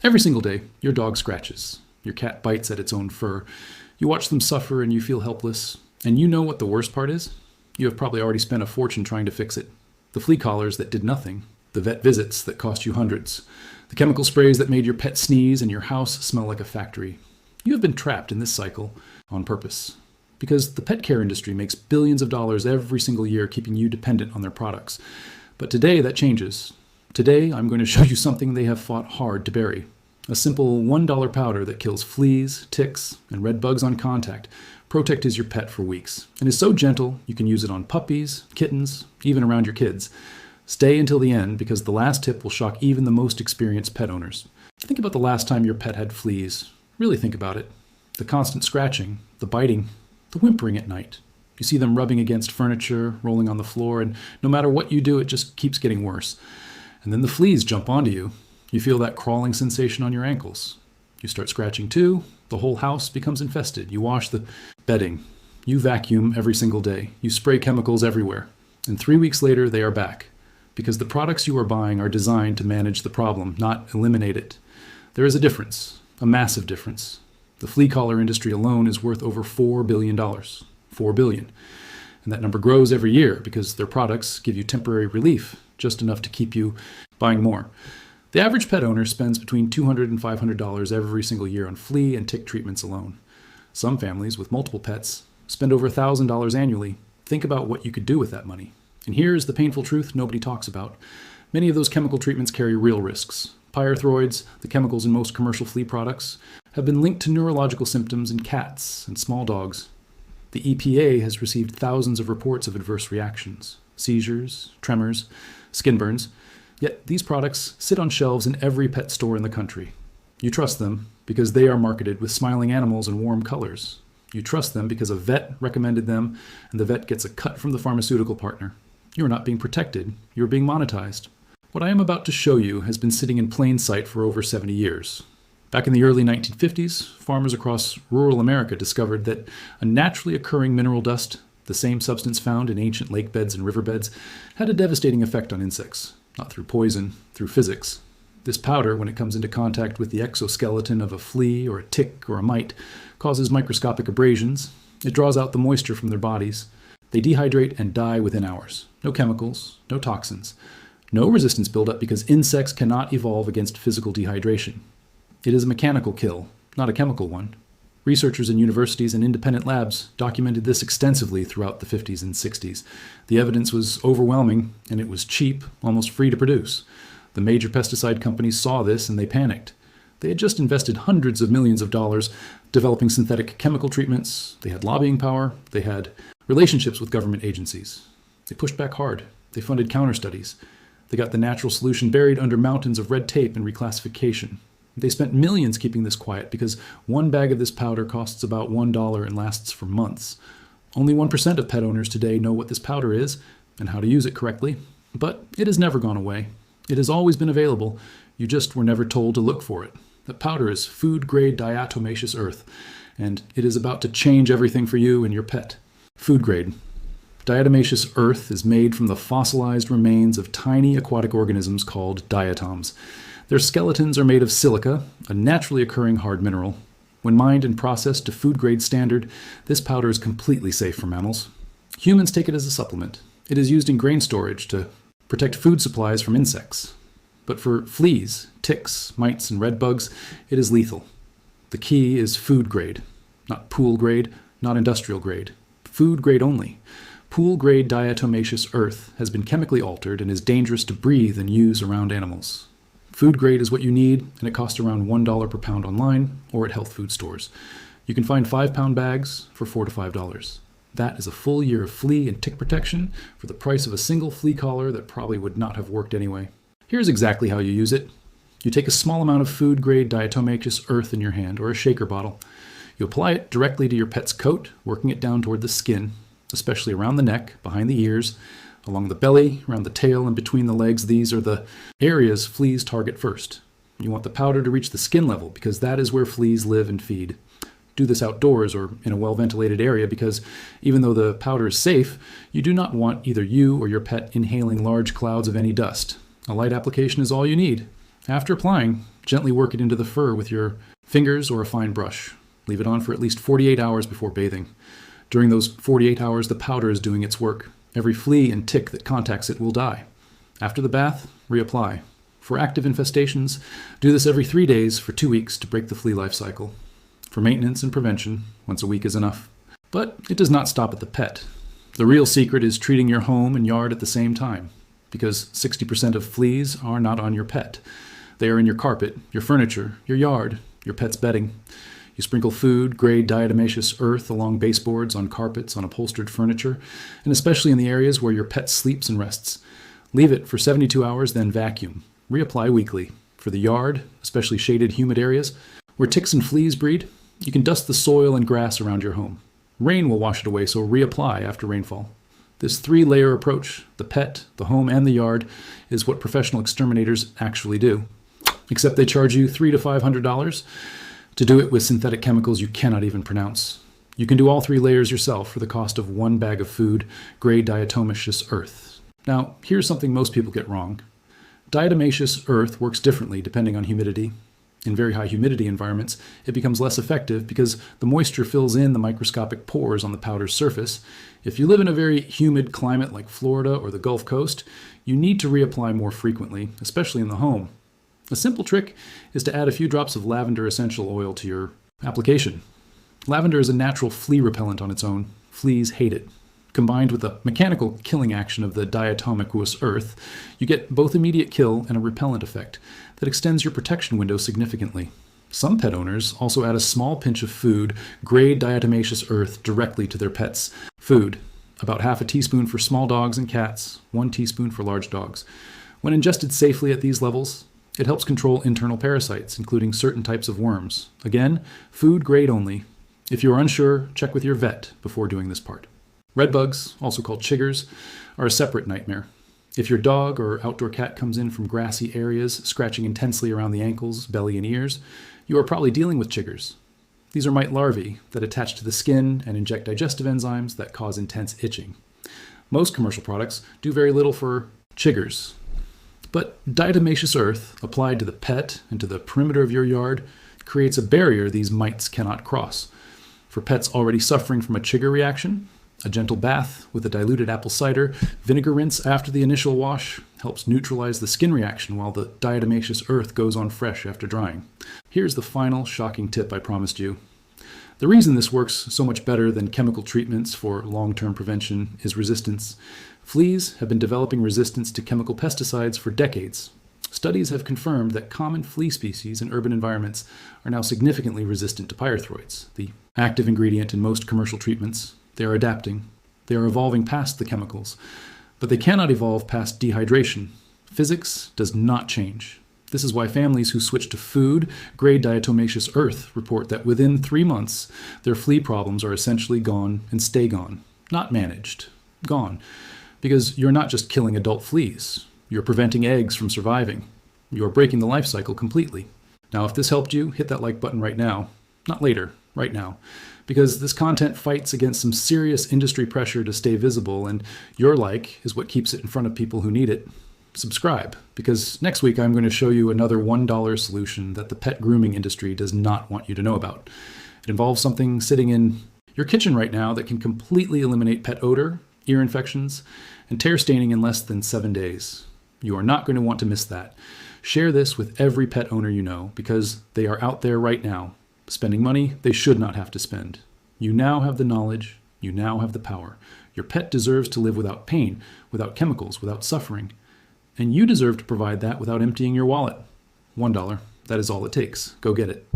Every single day, your dog scratches. Your cat bites at its own fur. You watch them suffer and you feel helpless. And you know what the worst part is? You have probably already spent a fortune trying to fix it. The flea collars that did nothing. The vet visits that cost you hundreds. The chemical sprays that made your pet sneeze and your house smell like a factory. You have been trapped in this cycle on purpose. Because the pet care industry makes billions of dollars every single year keeping you dependent on their products. But today that changes. Today I'm going to show you something they have fought hard to bury. A simple $1 powder that kills fleas, ticks, and red bugs on contact protects your pet for weeks, and is so gentle you can use it on puppies, kittens, even around your kids. Stay until the end because the last tip will shock even the most experienced pet owners. Think about the last time your pet had fleas. Really think about it. The constant scratching, the biting, the whimpering at night. You see them rubbing against furniture, rolling on the floor, and no matter what you do, it just keeps getting worse. And then the fleas jump onto you. You feel that crawling sensation on your ankles. You start scratching too. The whole house becomes infested. You wash the bedding. You vacuum every single day. You spray chemicals everywhere. And 3 weeks later, they are back. Because the products you are buying are designed to manage the problem, not eliminate it. There is a difference, a massive difference. The flea collar industry alone is worth over $4 billion. $4 billion. And that number grows every year because their products give you temporary relief, just enough to keep you buying more. The average pet owner spends between $200 and $500 every single year on flea and tick treatments alone. Some families with multiple pets spend over $1,000 annually. Think about what you could do with that money. And here's the painful truth nobody talks about. Many of those chemical treatments carry real risks. Pyrethroids, the chemicals in most commercial flea products, have been linked to neurological symptoms in cats and small dogs. The EPA has received thousands of reports of adverse reactions, seizures, tremors, skin burns. Yet these products sit on shelves in every pet store in the country. You trust them because they are marketed with smiling animals and warm colors. You trust them because a vet recommended them and the vet gets a cut from the pharmaceutical partner. You are not being protected, you are being monetized. What I am about to show you has been sitting in plain sight for over 70 years. Back in the early 1950s, farmers across rural America discovered that a naturally occurring mineral dust, the same substance found in ancient lake beds and riverbeds, had a devastating effect on insects. Not through poison, through physics. This powder, when it comes into contact with the exoskeleton of a flea or a tick or a mite, causes microscopic abrasions. It draws out the moisture from their bodies. They dehydrate and die within hours. No chemicals, no toxins. No resistance buildup because insects cannot evolve against physical dehydration. It is a mechanical kill, not a chemical one. Researchers in universities and independent labs documented this extensively throughout the 50s and 60s. The evidence was overwhelming, and it was cheap, almost free to produce. The major pesticide companies saw this and they panicked. They had just invested hundreds of millions of dollars developing synthetic chemical treatments. They had lobbying power. They had relationships with government agencies. They pushed back hard. They funded counter-studies. They got the natural solution buried under mountains of red tape and reclassification. They spent millions keeping this quiet because one bag of this powder costs about $1 and lasts for months. Only 1% of pet owners today know what this powder is and how to use it correctly, but it has never gone away. It has always been available. You just were never told to look for it. That powder is food-grade diatomaceous earth, and it is about to change everything for you and your pet. Food-grade. Diatomaceous earth is made from the fossilized remains of tiny aquatic organisms called diatoms. Their skeletons are made of silica, a naturally occurring hard mineral. When mined and processed to food-grade standard, this powder is completely safe for mammals. Humans take it as a supplement. It is used in grain storage to protect food supplies from insects. But for fleas, ticks, mites, and red bugs, it is lethal. The key is food grade, not pool grade, not industrial grade. Food grade only. Pool grade diatomaceous earth has been chemically altered and is dangerous to breathe and use around animals. Food grade is what you need, and it costs around $1 per pound online or at health food stores. You can find 5-pound bags for $4 to $5. That is a full year of flea and tick protection for the price of a single flea collar that probably would not have worked anyway. Here's exactly how you use it. You take a small amount of food-grade diatomaceous earth in your hand or a shaker bottle. You apply it directly to your pet's coat, working it down toward the skin, especially around the neck, behind the ears, along the belly, around the tail, and between the legs. These are the areas fleas target first. You want the powder to reach the skin level because that is where fleas live and feed. Do this outdoors or in a well-ventilated area because even though the powder is safe, you do not want either you or your pet inhaling large clouds of any dust. A light application is all you need. After applying, gently work it into the fur with your fingers or a fine brush. Leave it on for at least 48 hours before bathing. During those 48 hours, the powder is doing its work. Every flea and tick that contacts it will die. After the bath, reapply. For active infestations, do this every 3 days for 2 weeks to break the flea life cycle. For maintenance and prevention, once a week is enough. But it does not stop at the pet. The real secret is treating your home and yard at the same time, because 60% of fleas are not on your pet. They are in your carpet, your furniture, your yard, your pet's bedding. You sprinkle food, Grade Diatomaceous Earth along baseboards, on carpets, on upholstered furniture, and especially in the areas where your pet sleeps and rests. Leave it for 72 hours, then vacuum. Reapply weekly. For the yard, especially shaded, humid areas, where ticks and fleas breed, you can dust the soil and grass around your home. Rain will wash it away, so reapply after rainfall. This 3-layer approach, the pet, the home, and the yard, is what professional exterminators actually do. Except they charge you $300 to $500 to do it with synthetic chemicals you cannot even pronounce. You can do all 3 layers yourself for the cost of 1 bag of food, Grade Diatomaceous Earth. Now, here's something most people get wrong. Diatomaceous earth works differently depending on humidity. In very high humidity environments, it becomes less effective because the moisture fills in the microscopic pores on the powder's surface. If you live in a very humid climate like Florida or the Gulf Coast, you need to reapply more frequently, especially in the home. A simple trick is to add a few drops of lavender essential oil to your application. Lavender is a natural flea repellent on its own. Fleas hate it. Combined with the mechanical killing action of the diatomaceous earth, you get both immediate kill and a repellent effect that extends your protection window significantly. Some pet owners also add a small pinch of food, Grade Diatomaceous Earth, directly to their pet's food. About half a teaspoon for small dogs and cats, 1 teaspoon for large dogs. When ingested safely at these levels, it helps control internal parasites, including certain types of worms. Again, food grade only. If you are unsure, check with your vet before doing this part. Redbugs, also called chiggers, are a separate nightmare. If your dog or outdoor cat comes in from grassy areas, scratching intensely around the ankles, belly, and ears, you are probably dealing with chiggers. These are mite larvae that attach to the skin and inject digestive enzymes that cause intense itching. Most commercial products do very little for chiggers. But diatomaceous earth, applied to the pet and to the perimeter of your yard, creates a barrier these mites cannot cross. For pets already suffering from a chigger reaction, a gentle bath with a diluted apple cider vinegar rinse after the initial wash helps neutralize the skin reaction while the diatomaceous earth goes on fresh after drying. Here's the final shocking tip I promised you. The reason this works so much better than chemical treatments for long-term prevention is resistance. Fleas have been developing resistance to chemical pesticides for decades. Studies have confirmed that common flea species in urban environments are now significantly resistant to pyrethroids, the active ingredient in most commercial treatments. They are adapting. They are evolving past the chemicals. But they cannot evolve past dehydration. Physics does not change. This is why families who switch to food, Grade Diatomaceous Earth, report that within 3 months, their flea problems are essentially gone and stay gone. Not managed. Gone. Because you're not just killing adult fleas. You're preventing eggs from surviving. You're breaking the life cycle completely. Now, if this helped you, hit that like button right now. Not later, right now. Because this content fights against some serious industry pressure to stay visible, and your like is what keeps it in front of people who need it. Subscribe, because next week I'm going to show you another $1 solution that the pet grooming industry does not want you to know about. It involves something sitting in your kitchen right now that can completely eliminate pet odor, ear infections, and tear staining in less than 7 days. You are not going to want to miss that. Share this with every pet owner you know, because they are out there right now, spending money they should not have to spend. You now have the knowledge. You now have the power. Your pet deserves to live without pain, without chemicals, without suffering. And you deserve to provide that without emptying your wallet. $1. That is all it takes. Go get it.